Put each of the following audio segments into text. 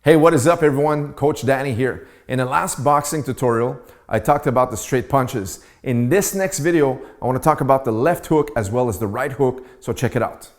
Hey, what is up everyone? Coach Danny here. In the last boxing tutorial, I talked about the straight punches. In this next video, I want to talk about the left hook as well as the right hook, so check it out.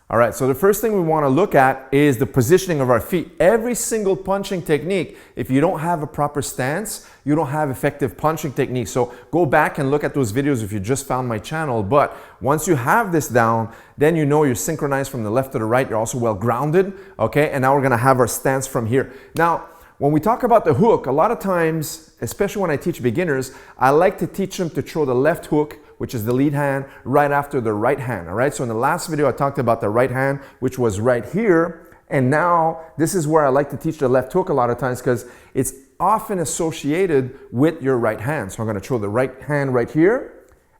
All right, so the first thing we want to look at is the positioning of our feet. Every single punching technique, if you don't have a proper stance, you don't have effective punching technique. So go back and look at those videos if you just found my channel. But once you have this down, then you know you're synchronized from the left to the right. You're also well grounded, okay? And now we're gonna have our stance from here. Now, when we talk about the hook, a lot of times, especially when I teach beginners, I like to teach them to throw the left hook, which is the lead hand, right after the right hand, all right? So in the last video, I talked about the right hand, which was right here. And now this is where I like to teach the left hook a lot of times because it's often associated with your right hand. So I'm gonna throw the right hand right here,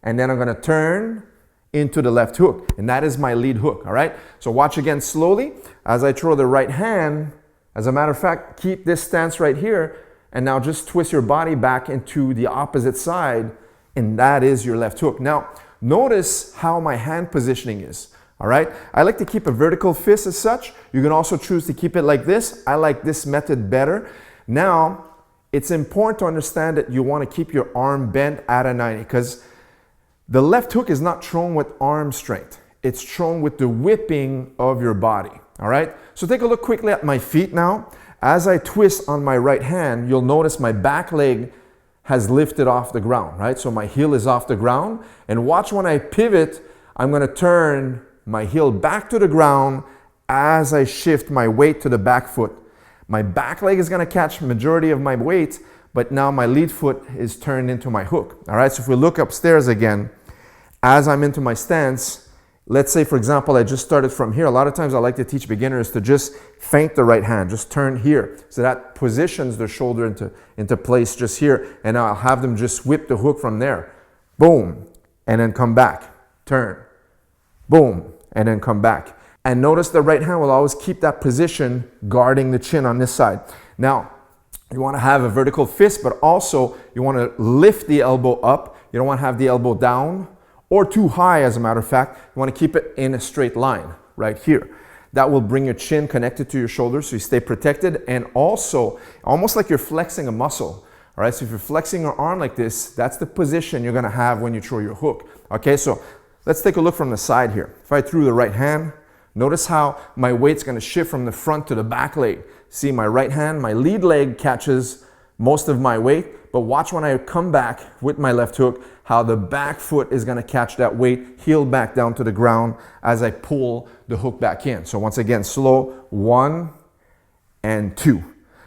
and then I'm gonna turn into the left hook. And that is my lead hook, all right? So watch again slowly as I throw the right hand. As a matter of fact, keep this stance right here, and now just twist your body back into the opposite side, and that is your left hook. Now, notice how my hand positioning is, all right? I like to keep a vertical fist as such. You can also choose to keep it like this. I like this method better. Now, it's important to understand that you want to keep your arm bent at a 90 because the left hook is not thrown with arm strength. It's thrown with the whipping of your body, all right? So take a look quickly at my feet now. As I twist on my right hand, you'll notice my back leg has lifted off the ground, right? So my heel is off the ground. And watch when I pivot, I'm gonna turn my heel back to the ground as I shift my weight to the back foot. My back leg is gonna catch the majority of my weight, but now my lead foot is turned into my hook, all right? So if we look upstairs again, as I'm into my stance, let's say, for example, I just started from here. A lot of times I like to teach beginners to just feint the right hand, just turn here. So that positions the shoulder into place just here. And now I'll have them just whip the hook from there. Boom, and then come back, turn. Boom, and then come back. And notice the right hand will always keep that position guarding the chin on this side. Now, you want to have a vertical fist, but also you want to lift the elbow up. You don't want to have the elbow down or too high, as a matter of fact. You want to keep it in a straight line right here. That will bring your chin connected to your shoulders so you stay protected, and also almost like you're flexing a muscle. All right, so if you're flexing your arm like this, that's the position you're going to have when you throw your hook. Okay, so let's take a look from the side here. If I threw the right hand, notice how my weight's going to shift from the front to the back leg. See, my right hand, my lead leg catches most of my weight, but watch when I come back with my left hook, how the back foot is gonna catch that weight, heel back down to the ground as I pull the hook back in. So once again, slow, 1 and 2.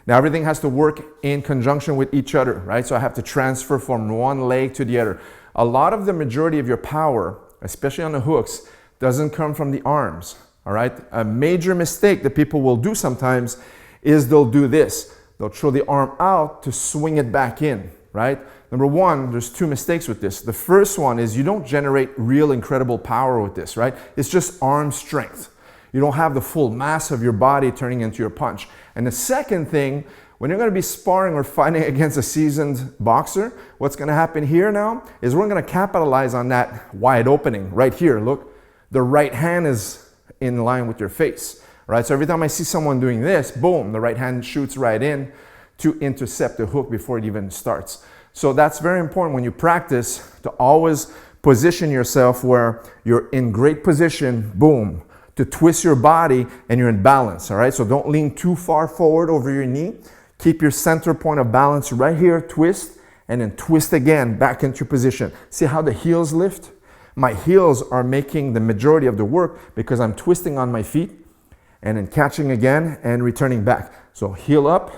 Now everything has to work in conjunction with each other, right? So I have to transfer from one leg to the other. A lot of the majority of your power, especially on the hooks, doesn't come from the arms, all right? A major mistake that people will do sometimes is they'll do this. They'll throw the arm out to swing it back in, right? Number one, there's two mistakes with this. The first one is you don't generate real incredible power with this, right? It's just arm strength. You don't have the full mass of your body turning into your punch. And the second thing, when you're gonna be sparring or fighting against a seasoned boxer, what's gonna happen here now is we're gonna capitalize on that wide opening right here. Look, the right hand is in line with your face, right? So every time I see someone doing this, boom, the right hand shoots right in to intercept the hook before it even starts. So that's very important when you practice to always position yourself where you're in great position, boom, to twist your body and you're in balance, all right? So don't lean too far forward over your knee. Keep your center point of balance right here, twist, and then twist again back into position. See how the heels lift? My heels are making the majority of the work because I'm twisting on my feet and then catching again and returning back. So heel up,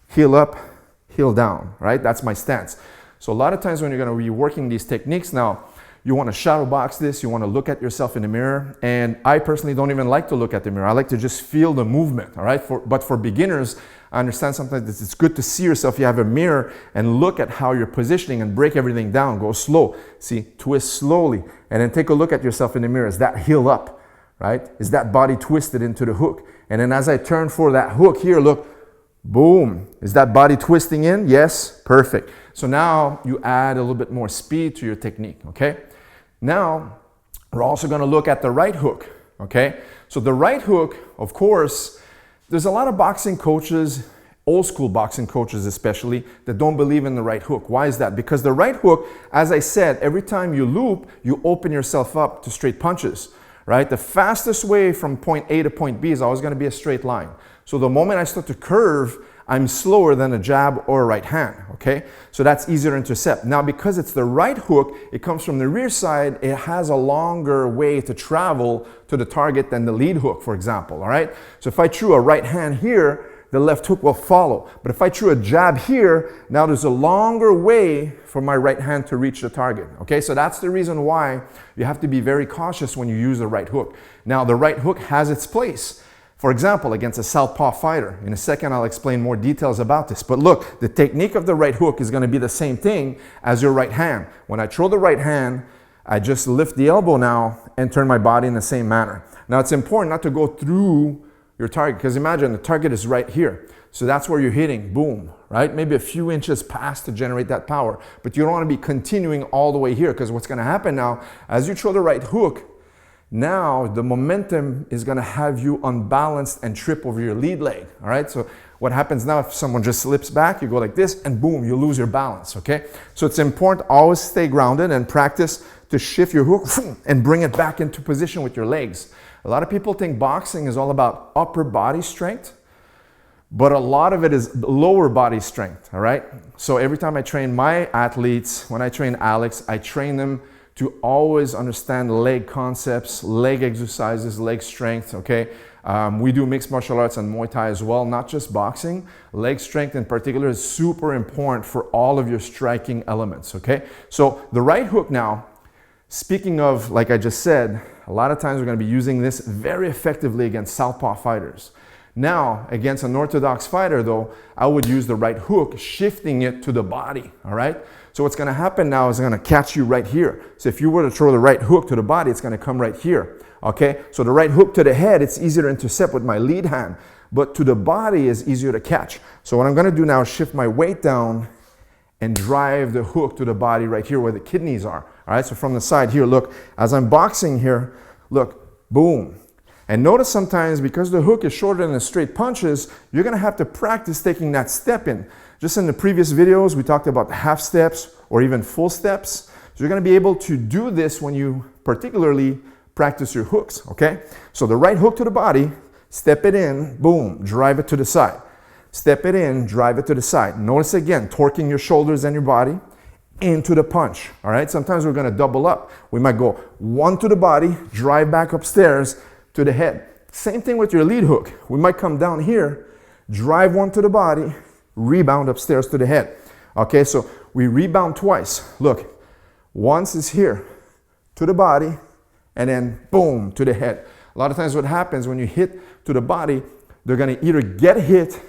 heel down, right? That's my stance. So a lot of times when you're gonna be working these techniques now, you wanna shadow box this, you wanna look at yourself in the mirror, and I personally don't even like to look at the mirror. I like to just feel the movement, all right? But for beginners, I understand sometimes it's good to see yourself. You have a mirror and look at how you're positioning and break everything down. Go slow. See, twist slowly, and then take a look at yourself in the mirror. Is that heel up, right? Is that body twisted into the hook? And then as I turn for that hook here, look, boom. Is that body twisting in? Yes, perfect. So now you add a little bit more speed to your technique, okay? Now, we're also gonna look at the right hook. okay? So the right hook, of course, there's a lot of boxing coaches, old school boxing coaches especially, that don't believe in the right hook. Why is that? Because the right hook, as I said, every time you loop, you open yourself up to straight punches, right? The fastest way from point A to point B is always going to be a straight line. So the moment I start to curve, I'm slower than a jab or a right hand, okay? So that's easier to intercept. Now, because it's the right hook, it comes from the rear side, it has a longer way to travel to the target than the lead hook, for example, all right? So if I threw a right hand here, the left hook will follow. But if I threw a jab here, now there's a longer way for my right hand to reach the target, okay? So that's the reason why you have to be very cautious when you use the right hook. Now, the right hook has its place. For example, against a southpaw fighter. In a second, I'll explain more details about this. But look, the technique of the right hook is going to be the same thing as your right hand. When I throw the right hand, I just lift the elbow now and turn my body in the same manner. Now, it's important not to go through your target, because imagine the target is right here. So that's where you're hitting, boom, right? Maybe a few inches past to generate that power. But you don't want to be continuing all the way here, because what's going to happen now, as you throw the right hook, now the momentum is going to have you unbalanced and trip over your lead leg, all right? So what happens now, if someone just slips back, you go like this and boom, you lose your balance, okay? So it's important to always stay grounded and practice to shift your hook and bring it back into position with your legs. A lot of people think boxing is all about upper body strength, but a lot of it is lower body strength, all right? So every time I train my athletes, when I train Alex, I train them to always understand leg concepts, leg exercises, leg strength, okay? We do mixed martial arts and Muay Thai as well, not just boxing. Leg strength in particular is super important for all of your striking elements, okay? So the right hook now, speaking of, like I just said, a lot of times we're gonna be using this very effectively against southpaw fighters. Now, against an orthodox fighter though, I would use the right hook, shifting it to the body, all right? So what's gonna happen now is gonna catch you right here. So if you were to throw the right hook to the body, it's gonna come right here, okay? So the right hook to the head, it's easier to intercept with my lead hand, but to the body is easier to catch. So what I'm gonna do now is shift my weight down and drive the hook to the body right here where the kidneys are, all right? So from the side here, look, as I'm boxing here, look, boom. And notice sometimes, because the hook is shorter than the straight punches, you're gonna have to practice taking that step in. Just in the previous videos, we talked about half steps or even full steps. So you're gonna be able to do this when you particularly practice your hooks, okay? So the right hook to the body, step it in, boom, drive it to the side. Step it in, drive it to the side. Notice again, torquing your shoulders and your body into the punch, all right? Sometimes we're gonna double up. We might go one to the body, drive back upstairs to the head. Same thing with your lead hook. We might come down here, drive one to the body, rebound upstairs to the head. Okay, so we rebound twice. Look, once is here to the body and then boom to the head. A lot of times what happens when you hit to the body, they're gonna either get hit,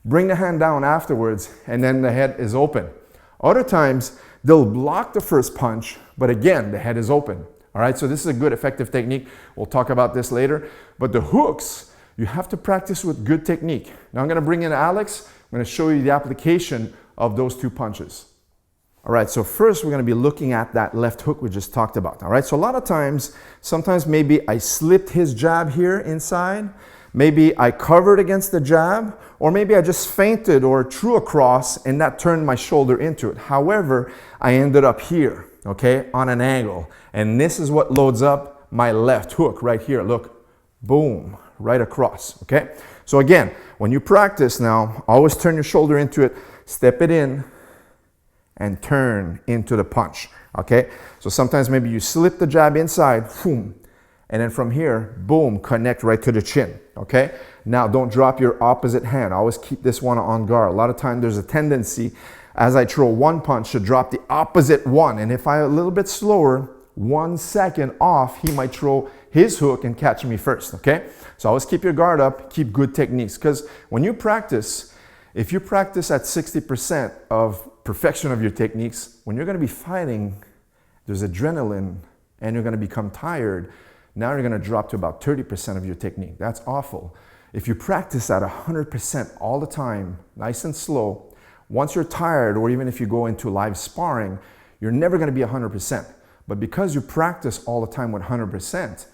bring the hand down afterwards, and then the head is open. Other times they'll block the first punch, but again, the head is open. All right, so this is a good effective technique. We'll talk about this later. But the hooks, you have to practice with good technique. Now I'm gonna bring in Alex. I'm gonna show you the application of those two punches. All right, so first we're gonna be looking at that left hook we just talked about. All right, so a lot of times, sometimes maybe I slipped his jab here inside, maybe I covered against the jab, or maybe I just feinted or threw across and that turned my shoulder into it. However, I ended up here, okay, on an angle. And this is what loads up my left hook right here. Look, boom, right across, okay? So again, when you practice now, always turn your shoulder into it, step it in, and turn into the punch, okay? So sometimes maybe you slip the jab inside, boom, and then from here, boom, connect right to the chin, okay? Now don't drop your opposite hand. Always keep this one on guard. A lot of times there's a tendency as I throw one punch to drop the opposite one. And if I'm a little bit slower, 1 second off, he might throw his hook and catch me first, okay? So always keep your guard up, keep good techniques. Because when you practice, if you practice at 60% of perfection of your techniques, when you're gonna be fighting, there's adrenaline and you're gonna become tired. Now you're gonna drop to about 30% of your technique. That's awful. If you practice at 100% all the time, nice and slow, once you're tired, or even if you go into live sparring, you're never gonna be 100%. But because you practice all the time with 100%,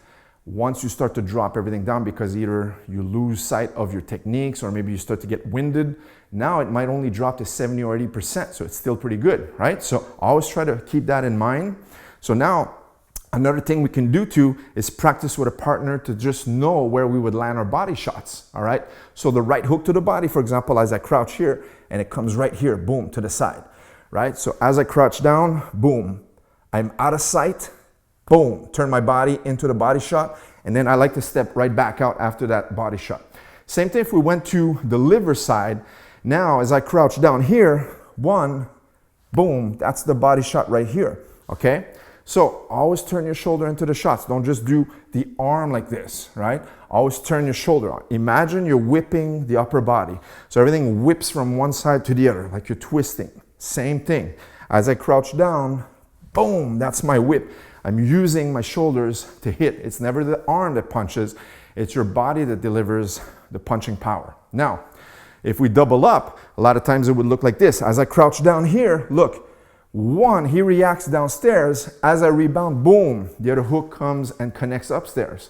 once you start to drop everything down, because either you lose sight of your techniques or maybe you start to get winded, now it might only drop to 70 or 80%. So it's still pretty good, right? So always try to keep that in mind. So now another thing we can do too is practice with a partner to just know where we would land our body shots, all right? So the right hook to the body, for example, as I crouch here and it comes right here, boom, to the side, right? So as I crouch down, boom, I'm out of sight, boom, turn my body into the body shot, and then I like to step right back out after that body shot. Same thing if we went to the liver side. Now, as I crouch down here, one, boom, that's the body shot right here, okay? So always turn your shoulder into the shots. Don't just do the arm like this, right? Always turn your shoulder on. Imagine you're whipping the upper body. So everything whips from one side to the other, like you're twisting. Same thing. As I crouch down, boom, that's my whip. I'm using my shoulders to hit. It's never the arm that punches. It's your body that delivers the punching power. Now, if we double up, a lot of times it would look like this. As I crouch down here, look, one, he reacts downstairs. As I rebound, boom, the other hook comes and connects upstairs.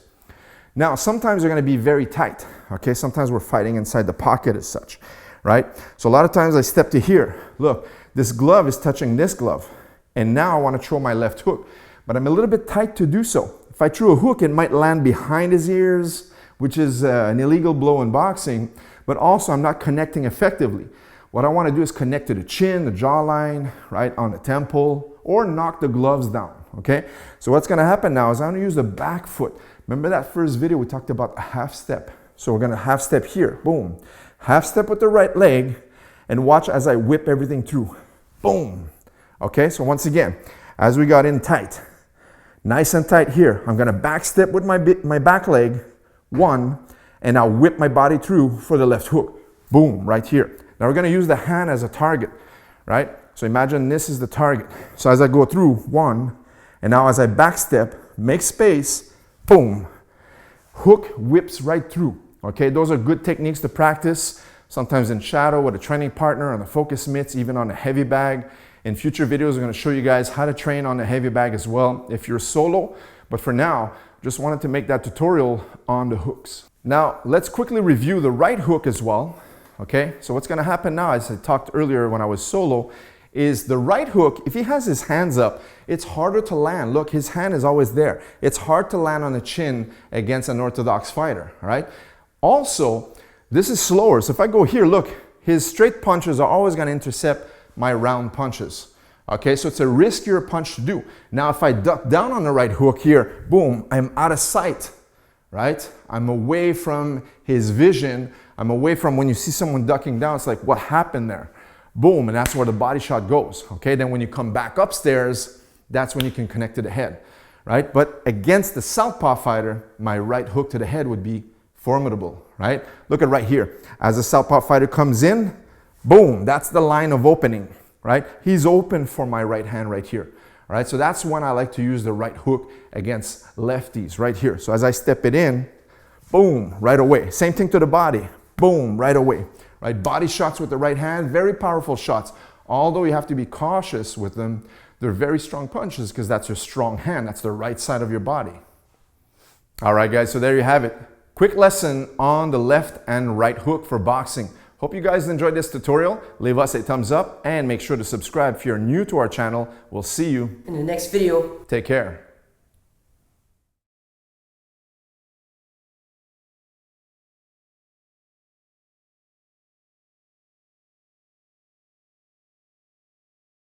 Now, sometimes they're gonna be very tight, okay? Sometimes we're fighting inside the pocket as such, right? So a lot of times I step to here. Look, this glove is touching this glove. And now I wanna throw my left hook, but I'm a little bit tight to do so. If I threw a hook, it might land behind his ears, which is an illegal blow in boxing, but also I'm not connecting effectively. What I want to do is connect to the chin, the jawline, right, on the temple, or knock the gloves down, okay? So what's going to happen now is I'm going to use the back foot. Remember that first video we talked about a half step? So we're going to half step here, boom. Half step with the right leg, and watch as I whip everything through, boom. Okay, so once again, as we got in tight, nice and tight here, I'm going to back step with my back leg, one, and I'll whip my body through for the left hook. Boom, right here. Now we're gonna use the hand as a target, right? So imagine this is the target. So as I go through, one, and now as I back step, make space, boom. Hook whips right through, okay? Those are good techniques to practice, sometimes in shadow with a training partner, on the focus mitts, even on a heavy bag. In future videos, I'm gonna show you guys how to train on a heavy bag as well if you're solo, but for now, just wanted to make that tutorial on the hooks. Now, let's quickly review the right hook as well, okay? So what's gonna happen now, as I talked earlier when I was solo, is the right hook, if he has his hands up, it's harder to land. Look, his hand is always there. It's hard to land on the chin against an orthodox fighter, all right? Also, this is slower. So if I go here, look, his straight punches are always gonna intercept my round punches. Okay, so it's a riskier punch to do. Now, if I duck down on the right hook here, boom, I'm out of sight, right? I'm away from his vision. I'm away from when you see someone ducking down, it's like, what happened there? Boom, and that's where the body shot goes. Okay, then when you come back upstairs, that's when you can connect to the head, right? But against the southpaw fighter, my right hook to the head would be formidable, right? Look at right here. As the southpaw fighter comes in, boom, that's the line of opening, right? He's open for my right hand right here, all right? So that's when I like to use the right hook against lefties right here. So as I step it in, boom, right away. Same thing to the body, boom, right away, right? Body shots with the right hand, very powerful shots. Although you have to be cautious with them, they're very strong punches because that's your strong hand. That's the right side of your body. All right, guys, so there you have it. Quick lesson on the left and right hook for boxing. Hope you guys enjoyed this tutorial. Leave us a thumbs up and make sure to subscribe if you're new to our channel. We'll see you in the next video. Take care.